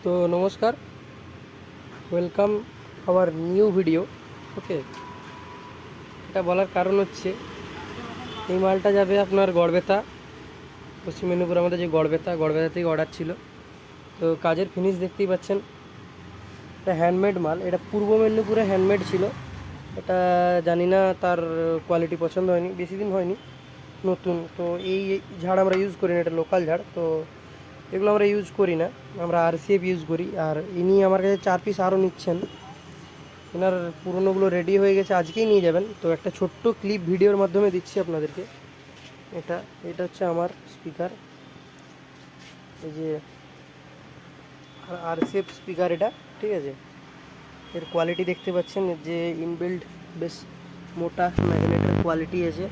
তো নমস্কার, welcome our new video. ওকে, এটা বলার কারণ হচ্ছে এই মালটা যাবে আপনার গড়বেতা, পশ্চিম মেদিনীপুর। আমাদের যে গড়বেতা থেকে অর্ডার ছিল। তো কাজের ফিনিশ দেখতেই পাচ্ছেন, এটা হ্যান্ডমেড মাল। এটা পূর্ব মেদিনীপুরে হ্যান্ডমেড ছিল। এটা জানি না তার কোয়ালিটি পছন্দ হয়নি, বেশি দিন হয়নি, নতুন। তো এই ঝাড় আমরা ইউজ করি না, এটা লোকাল ঝাড়। তো এগুলো আমরা ইউজ করি না, আমরা আরসিএফ ইউজ করি। আর ইনি আমার কাছে 4 পিস আরও নিচ্ছেন। এনার পুরনোগুলো রেডি হয়ে গেছে, আজকেই নিয়ে যাবেন। তো একটা ছোট্ট ক্লিপ ভিডিওর মাধ্যমে দিচ্ছি আপনাদেরকে। এটা এটা হচ্ছে আমার স্পিকার, এই যে আরসিএফ স্পিকার এটা, ঠিক আছে। এর কোয়ালিটি দেখতে পাচ্ছেন, যে ইনবিল্ড বেশ মোটা ম্যাগনেটের কোয়ালিটি আছে।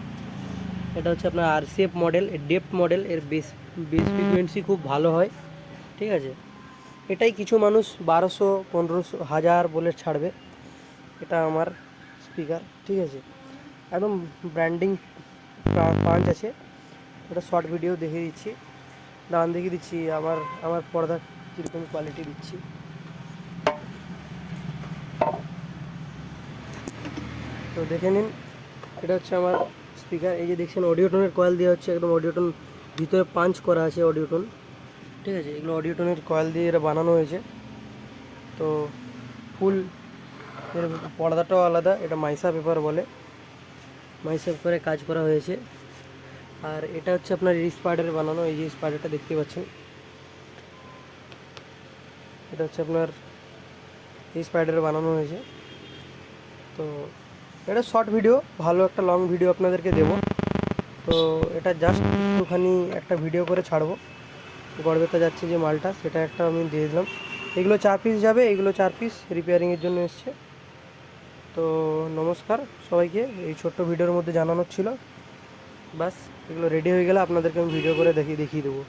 এটা হচ্ছে আপনার আরসিএফ মডেল, ডেপ্থ মডেল। এর বেস বেস ফ্রিকোয়েন্সি খুব ভালো হয়, ঠিক আছে। এটাই কিছু মানুষ 1200, 1500, 1000 বলে ছাড়বে। এটা আমার স্পিকার, ঠিক আছে। একদম ব্র্যান্ডিং পাঞ্চ আছে। ওটা শর্ট ভিডিও দেখিয়ে দিচ্ছি, দাঁড়ান দেখিয়ে দিচ্ছি আমার আমার পর্দা কীরকম কোয়ালিটি দিচ্ছি। তো দেখে নিন, এটা হচ্ছে আমার স্পিকার। এই যে দেখছেন অডিওটোনের কয়েল দেওয়া হচ্ছে, একদম অডিওটোন ভিতরে পাঞ্চ করা আছে অডিওটোন, ঠিক আছে। এগুলো অডিওটোনের কয়েল দিয়ে এটা বানানো হয়েছে। তো ফুল এর পর্দাটাও আলাদা, এটা মাইসা পেপার বলে, মাইসা পেপারে কাজ করা হয়েছে। আর এটা হচ্ছে আপনার স্পাইডারে বানানো। এই যে স্পাইডারটা দেখতে পাচ্ছেন, এটা হচ্ছে আপনার এই স্পাইডারে বানানো হয়েছে। তো এটা শর্ট ভিডিও, ভালো একটা লং ভিডিও আপনাদেরকে দেবো। তো এটা জাস্ট একটুখানি একটা ভিডিও করে ছাড়বো। গড়বেতা যাচ্ছে যে মালটা, সেটা একটা আমি দিয়ে দিলাম। এগুলো 4 পিস যাবে, এগুলো 4 পিস রিপেয়ারিংয়ের জন্য এসছে। তো নমস্কার সবাইকে, এই ছোট্ট ভিডিওর মধ্যে জানানোর ছিল। বাস, এগুলো রেডি হয়ে গেলে আপনাদেরকে আমি ভিডিও করে দেখিয়ে দেবো।